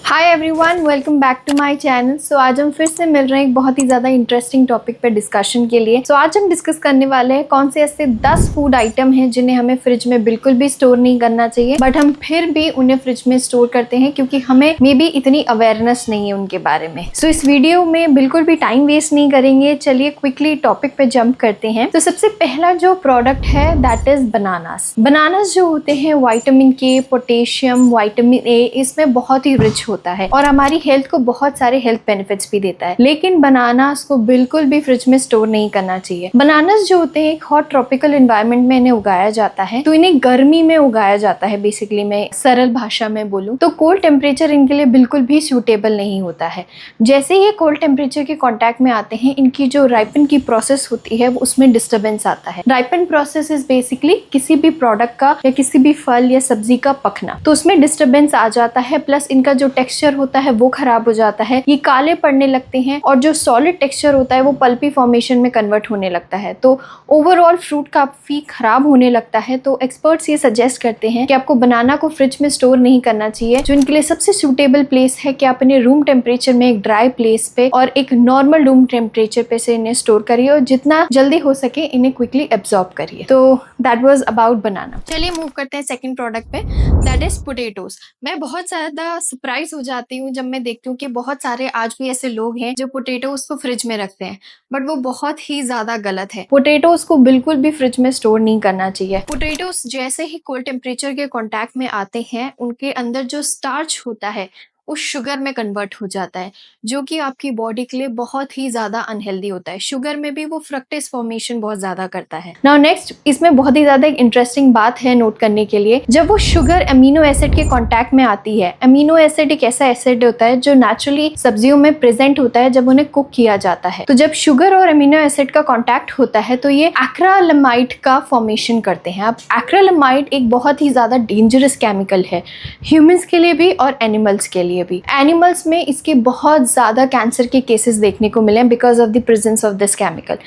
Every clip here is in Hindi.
Hi everyone, welcome back to my channel. So आज हम फिर से मिल रहे हैं एक बहुत ही ज़्यादा इंटरेस्टिंग टॉपिक पे डिस्कशन के लिए। आज हम डिस्कस करने वाले हैं कौन से ऐसे 10 फूड आइटम हैं जिन्हें हमें फ्रिज में बिल्कुल भी स्टोर नहीं करना चाहिए, बट हम फिर भी उन्हें फ्रिज में स्टोर करते हैं क्योंकि हमें मे बी इतनी अवेयरनेस नहीं है उनके बारे में। सो इस वीडियो में बिल्कुल भी टाइम वेस्ट नहीं करेंगे, चलिए क्विकली टॉपिक पे जंप करते हैं। तो सबसे पहला जो प्रोडक्ट है दैट इज बनानास। बनानास जो होते हैं विटामिन के, पोटेशियम, विटामिन ए, इसमें बहुत ही रिच होता है और हमारी हेल्थ को बहुत सारे हेल्थ बेनिफिट्स भी देता है। लेकिन बनानास को बिल्कुल भी फ्रिज में स्टोर नहीं करना चाहिए। बनानास जो होते हैं एक हॉट ट्रॉपिकल एनवायरनमेंट में इन्हें उगाया जाता है, तो इन्हें गर्मी में उगाया जाता है। बेसिकली मैं सरल भाषा में बोलूं तो कोल्ड टेम्परेचर इनके लिए बिल्कुल भी सूटेबल नहीं होता है। जैसे ही ये कोल्ड टेम्परेचर के कॉन्टैक्ट में आते हैं, इनकी जो राइपन की प्रोसेस होती है उसमें डिस्टर्बेंस आता है। राइपन प्रोसेस इज बेसिकली किसी भी प्रोडक्ट का या किसी भी फल या सब्जी का पकना, तो उसमें डिस्टर्बेंस आ जाता है। प्लस इनका जो टेक्सचर होता है वो खराब हो जाता है, ये काले पड़ने लगते हैं और जो सॉलिड टेक्सचर होता है वो पल्पी फॉर्मेशन में कन्वर्ट होने लगता है। तो ओवरऑल फ्रूट काफी खराब होने लगता है। तो एक्सपर्ट्स ये सजेस्ट करते हैं कि आपको बनाना को फ्रिज में स्टोर नहीं करना चाहिए। जो इनके लिए सबसे सूटेबल प्लेस है कि आप इन्हें रूम टेम्परेचर में एक ड्राई प्लेस पे और एक नॉर्मल रूम टेम्परेचर पे से इन्हें स्टोर करिए और जितना जल्दी हो सके इन्हें क्विकली एब्जॉर्ब करिए। तो दैट वाज अबाउट बनाना। चलिए मूव करते हैं सेकंड प्रोडक्ट पे, दैट इज पोटैटोस। मैं बहुत ज्यादा सरप्राइज हो जाती हूँ जब मैं देखती हूँ कि बहुत सारे आज भी ऐसे लोग हैं जो पोटैटोस को फ्रिज में रखते हैं, बट वो बहुत ही ज्यादा गलत है। पोटैटोस को बिल्कुल भी फ्रिज में स्टोर नहीं करना चाहिए। पोटैटोस जैसे ही कोल्ड टेम्परेचर के कांटेक्ट में आते हैं, उनके अंदर जो स्टार्च होता है उस शुगर में कन्वर्ट हो जाता है, जो कि आपकी बॉडी के लिए बहुत ही ज्यादा अनहेल्दी होता है। शुगर में भी वो फ्रक्टेज फॉर्मेशन बहुत ज्यादा करता है। नाउ नेक्स्ट, इसमें बहुत ही ज्यादा एक इंटरेस्टिंग बात है नोट करने के लिए। जब वो शुगर अमीनो एसिड के कांटेक्ट में आती है, अमीनो एसिड एक ऐसा एसिड होता है जो नेचुरली सब्जियों में प्रेजेंट होता है जब उन्हें कुक किया जाता है। तो जब शुगर और अमीनो एसिड का कॉन्टैक्ट होता है तो ये एक्रालेमाइड का फॉर्मेशन करते हैं। अब एक्रालेमाइड एक बहुत ही ज्यादा डेंजरस केमिकल है, ह्यूमंस के लिए भी और एनिमल्स के लिए भी। एनिमल्स में इसके बहुत ज्यादा कैंसर के केसेस देखने को मिले because of the presence of this chemical.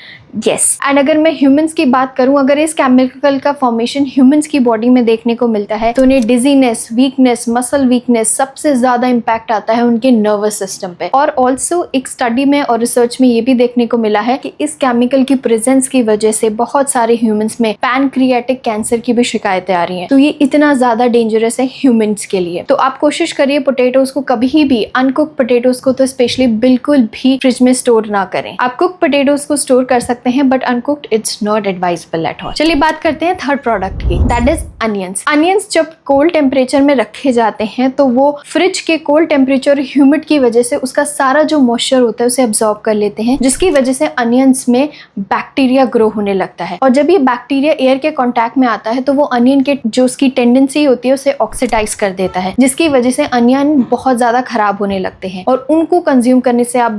Yes, and अगर मैं ह्यूमंस की बात करूं, अगर इस केमिकल का फॉर्मेशन ह्यूमंस की बॉडी में देखने को मिलता है तो उन्हें डिजीनेस, वीकनेस, मसल वीकनेस, सबसे ज्यादा इंपैक्ट आता है उनके नर्वस सिस्टम पे। और ऑल्सो एक स्टडी में और रिसर्च में ये भी देखने को मिला है कि इस केमिकल की प्रेजेंस की वजह से बहुत सारे ह्यूमंस में पैनक्रियाटिक कैंसर की भी शिकायतें आ रही हैं। तो ये इतना ज्यादा डेंजरस है ह्यूमंस के लिए। तो आप कोशिश करिए पोटैटोस को कभी भी, अनकुक पोटैटोस को तो स्पेशली बिल्कुल भी फ्रिज में स्टोर ना करें। आप कुक पोटैटोस को स्टोर कर सकते हैं but uncooked it's not advisable at all. चलिए बात करते हैं थर्ड प्रोडक्ट की, दैट इज अनियंस। अनियंस जब कोल्ड टेम्परेचर में रखे जाते हैं तो वो फ्रिज के कोल्ड टेम्परेचर और ह्यूमिड की वजह से उसका सारा जो मॉइस्चर होता है उसे एब्जॉर्ब कर लेते हैं, जिसकी वजह से अनियंस में बैक्टीरिया ग्रो होने लगता है। और जब ये बैक्टीरिया एयर के कॉन्टैक्ट में आता है तो वो अनियन के जो उसकी टेंडेंसी होती है उसे ऑक्सीडाइज कर देता है, जिसकी वजह से अनियन बहुत ज्यादा खराब होने लगते हैं और उनको कंज्यूम करने से आप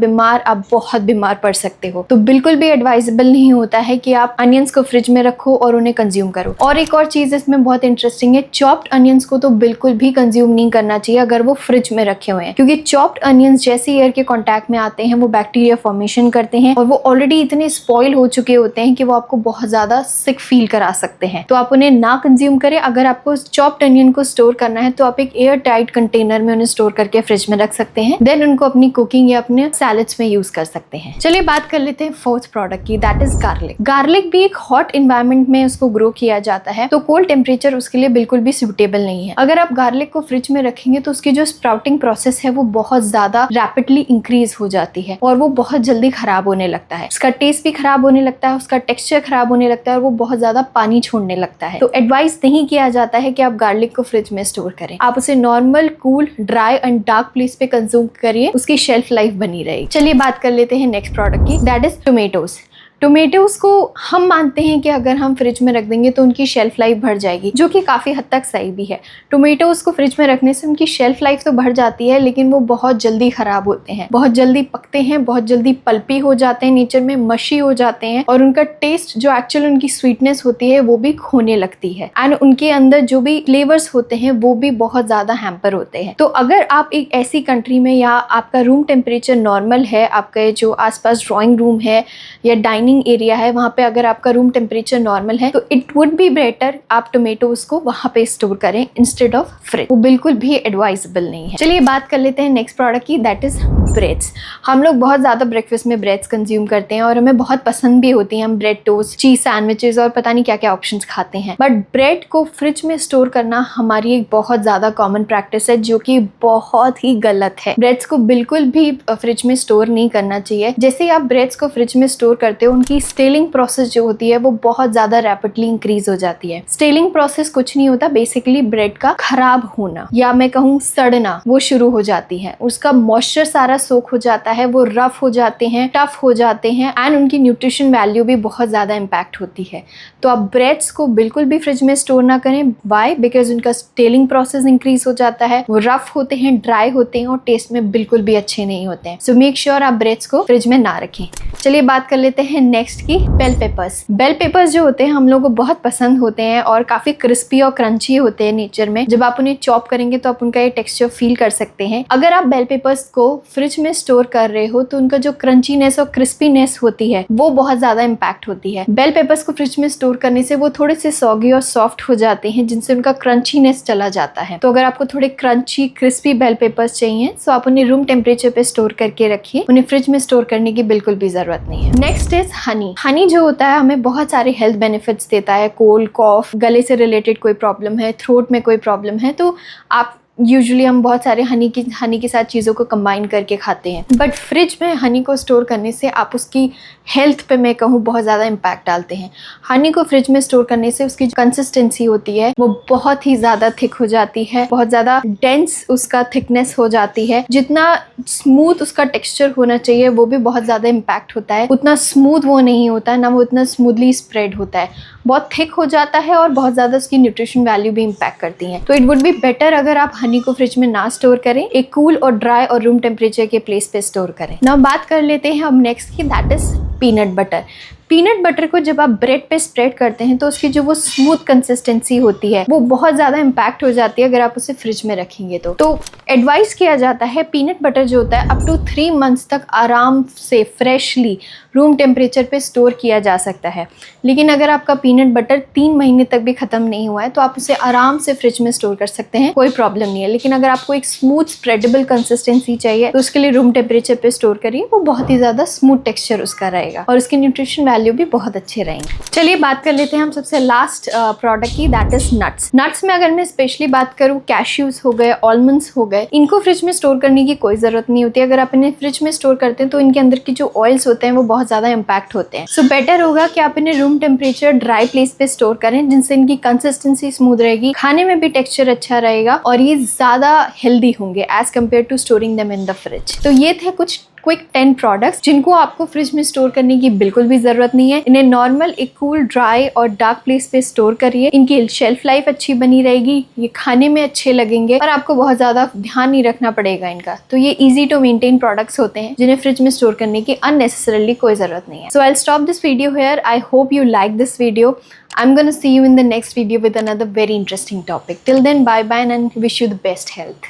बहुत बीमार पड़ सकते हो। तो बिल्कुल भी एडवाइजेबल नहीं होता है कि आप अनियंस को फ्रिज में रखो और उन्हें कंज्यूम करो। और एक और चीज इसमें बहुत इंटरेस्टिंग है, चॉप्ड अनियंस को तो बिल्कुल भी कंज्यूम नहीं करना चाहिए अगर वो फ्रिज में रखे हुए हैं, क्योंकि चॉप्ड अनियंस जैसे एयर के कॉन्टैक्ट में आते हैं वो बैक्टीरिया फॉर्मेशन करते हैं और वो ऑलरेडी इतने स्पॉइल हो चुके होते हैं कि वो आपको बहुत ज्यादा सिक फील करा सकते हैं। तो आप उन्हें ना कंज्यूम करें। अगर आपको चॉप्ड अनियन को स्टोर करना है तो आप एक एयर टाइट कंटेनर में उन्हें स्टोर करके फ्रिज में रख सकते हैं, देन उनको अपनी कुकिंग या अपने सैलेड्स में यूज कर सकते हैं। चलिए बात कर लेते हैं फोर्थ प्रोडक्ट की, दैट इज गार्लिक। गार्लिक भी एक हॉट एनवायरनमेंट में उसको ग्रो किया जाता है, तो कोल्ड टेम्परेचर उसके लिए बिल्कुल भी सूटेबल नहीं है। अगर आप गार्लिक को फ्रिज में रखेंगे तो उसकी जो स्प्राउटिंग प्रोसेस है वो बहुत ज्यादा रैपिडली इंक्रीज हो जाती है और वो बहुत जल्दी खराब होने लगता है। उसका टेस्ट भी खराब होने लगता है, उसका टेक्सचर खराब होने लगता है और वो बहुत ज्यादा पानी छोड़ने लगता है। तो एडवाइस नहीं किया जाता है कि आप गार्लिक को फ्रिज में स्टोर करें। आप उसे normal, cool, dry and dark place पे कंज्यूम करिए, उसकी शेल्फ लाइफ बनी रहेगी। चलिए बात कर लेते हैं नेक्स्ट प्रोडक्ट की, दैट इज टोमेटोज। टोमेटोज को हम मानते हैं कि अगर हम फ्रिज में रख देंगे तो उनकी शेल्फ लाइफ बढ़ जाएगी, जो कि काफ़ी हद तक सही भी है। टोमेटोज को फ्रिज में रखने से उनकी शेल्फ लाइफ तो बढ़ जाती है, लेकिन वो बहुत जल्दी ख़राब होते हैं, बहुत जल्दी पकते हैं, बहुत जल्दी पल्पी हो जाते हैं, नेचर में मशी हो जाते हैं और उनका टेस्ट, जो एक्चुअल उनकी स्वीटनेस होती है, वो भी खोने लगती है एंड उनके अंदर जो भी फ्लेवर्स होते हैं वो भी बहुत ज़्यादा हैम्पर होते हैं। तो अगर आप एक ऐसी कंट्री में, या आपका रूम टेम्परेचर नॉर्मल है, आपका जो आसपास ड्राइंग रूम है या डाइनिंग डाइनिंग एरिया है वहाँ पे अगर आपका रूम टेम्परेचर नॉर्मल है तो इट वुड बी बेटर आप टोमेटोज को वहाँ पे स्टोर करें इंस्टेड ऑफ फ्रिज। वो बिल्कुल भी एडवाइजेबल नहीं है। चलिए बात कर लेते हैं नेक्स्ट प्रोडक्ट की, दैट इज ब्रेड्स। हम लोग बहुत ज़्यादा ब्रेकफास्ट में ब्रेड्स कंज्यूम करते हैं और हमें बहुत पसंद भी होती हैं। हम ब्रेड टोस्ट, चीज सैंडविचेस और पता नहीं क्या क्या ऑप्शंस खाते हैं, बट ब्रेड को फ्रिज में स्टोर करना हमारी एक बहुत ज़्यादा कॉमन प्रैक्टिस है जो कि बहुत ही गलत है। ब्रेड्स को बिल्कुल भी फ्रिज में स्टोर नहीं करना चाहिए। जैसे ही आप ब्रेड्स को फ्रिज में स्टोर करते हो उनकी स्टेलिंग प्रोसेस जो होती है वो बहुत ज़्यादा रैपिडली इंक्रीज हो जाती है। स्टेलिंग प्रोसेस कुछ नहीं होता, बेसिकली ब्रेड का खराब होना या मैं कहूँ सड़ना वो शुरू हो जाती है। उसका मॉइस्चर सारा सोख हो जाता है, वो रफ हो जाते हैं, टफ हो जाते हैं एंड उनकी न्यूट्रिशन वैल्यू भी बहुत ज़्यादा इम्पैक्ट होती है। तो आप ब्रेड्स को बिल्कुल भी फ्रिज में स्टोर ना करें। वाई? बिकॉज उनका स्टेलिंग प्रोसेस इंक्रीज हो जाता है, वो रफ होते हैं, ड्राई होते हैं और टेस्ट में बिल्कुल भी अच्छे नहीं होते हैं। सो मेक श्योर आप ब्रेड्स को फ्रिज में ना रखें। चलिए बात कर लेते हैं नेक्स्ट की, बेल पेपर्स। बेल पेपर्स जो होते हैं हम लोगों को बहुत पसंद होते हैं और काफी क्रिस्पी और क्रंची होते हैं नेचर में। जब आप उन्हें चॉप करेंगे तो आप उनका ये टेक्सचर फील कर सकते हैं। अगर आप बेल पेपर्स को फ्रिज में स्टोर कर रहे हो तो उनका जो क्रंचीनेस और क्रिस्पीनेस होती है वो बहुत ज्यादा इम्पैक्ट होती है। बेल पेपर्स को फ्रिज में स्टोर करने से वो थोड़े से सॉगी और सॉफ्ट हो जाते हैं जिनसे उनका क्रंचीनेस चला जाता है। तो अगर आपको थोड़े क्रंची क्रिस्पी बेल पेपर्स चाहिए तो आप उन्हें रूम टेम्परेचर पे स्टोर करके रखिए, उन्हें फ्रिज में स्टोर करने की बिल्कुल भी जरूरत नहीं है। Next is Honey. हनी जो होता है हमें बहुत सारे हेल्थ बेनिफिट्स देता है। कोल्ड, कॉफ, गले से रिलेटेड कोई प्रॉब्लम है, थ्रोट में कोई प्रॉब्लम है तो आप यूजुअली हम बहुत सारे हनी के साथ चीज़ों को कंबाइन करके खाते हैं, बट फ्रिज में हनी को स्टोर करने से आप उसकी हेल्थ पे मैं कहूँ बहुत ज़्यादा इम्पैक्ट डालते हैं। हनी को फ्रिज में स्टोर करने से उसकी जो कंसिस्टेंसी होती है वो बहुत ही ज़्यादा थिक हो जाती है, बहुत ज़्यादा डेंस उसका थिकनेस हो जाती है। जितना स्मूथ उसका टेक्स्चर होना चाहिए वो भी बहुत ज़्यादा इम्पैक्ट होता है, उतना स्मूथ वो नहीं होता, ना वो उतना स्मूथली स्प्रेड होता है, बहुत थिक हो जाता है और बहुत ज़्यादा उसकी न्यूट्रिशन वैल्यू भी इम्पैक्ट करती है। तो इट वुड बी बेटर अगर आप हनी को फ्रिज में ना स्टोर करें, एक कूल और ड्राई और रूम टेम्परेचर के प्लेस पे स्टोर करें। नाउ बात कर लेते हैं अब नेक्स्ट की, that is peanut butter. Peanut butter को जब आप ब्रेड पे स्प्रेड करते हैं तो उसकी जो वो स्मूथ कंसिस्टेंसी होती है वो बहुत ज़्यादा इम्पैक्ट हो जाती है अगर आप उसे फ्रिज में रखेंगे तो एडवाइस किया जाता है पीनट बटर जो होता है अप टू 3 मंथ्स तक आराम से फ्रेशली रूम टेम्परेचर पे स्टोर किया जा सकता है। लेकिन अगर आपका पीनट बटर 3 महीने तक भी ख़त्म नहीं हुआ है तो आप उसे आराम से फ्रिज में स्टोर कर सकते हैं, कोई प्रॉब्लम नहीं है। लेकिन अगर आपको एक स्मूथ स्प्रेडेबल कंसिस्टेंसी चाहिए तो उसके लिए रूम टेम्परेचर पे स्टोर करिए, वो बहुत ही ज़्यादा स्मूथ टेक्स्चर उसका रहेगा और उसकी न्यूट्रिशन वैल्यू भी बहुत अच्छे रहेंगे। चलिए बात कर लेते हैं हम सबसे लास्ट प्रोडक्ट की, दैट इज नट्स। नट्स में अगर मैं स्पेशली बात करूँ, कैश्यूज हो गए, ऑलमंड्स हो गए, इनको फ्रिज में स्टोर करने की कोई ज़रूरत नहीं होती। अगर आप इन्हें फ्रिज में स्टोर करते हैं तो इनके अंदर की जो ऑयल्स होते हैं वो बहुत ज़्यादा इम्पैक्ट होते हैं। सो बेटर होगा कि आप इन्हें रूम टेम्परेचर ड्राई प्लेस पे स्टोर करें जिनसे इनकी कंसिस्टेंसी स्मूथ रहेगी, खाने में भी टेक्सचर अच्छा रहेगा और ये ज़्यादा हेल्दी होंगे as compared to storing them in the fridge. तो ये थे कुछ क्विक 10 प्रोडक्ट्स जिनको आपको फ्रिज में स्टोर करने की बिल्कुल भी जरूरत नहीं है। इन्हें नॉर्मल एक कूल, ड्राई और डार्क प्लेस पे स्टोर करिए, इनकी शेल्फ लाइफ अच्छी बनी रहेगी, ये खाने में अच्छे लगेंगे और आपको बहुत ज़्यादा ध्यान नहीं रखना पड़ेगा इनका। तो ये ईजी टू मेंटेन प्रोडक्ट्स होते हैं जिन्हें फ्रिज में स्टोर करने की अननेसेसरली कोई ज़रूरत नहीं है। So I stop this video here. I hope you like this video. I'm gonna see you in the next video with another very interesting topic. Till then, bye bye and wish you the best health.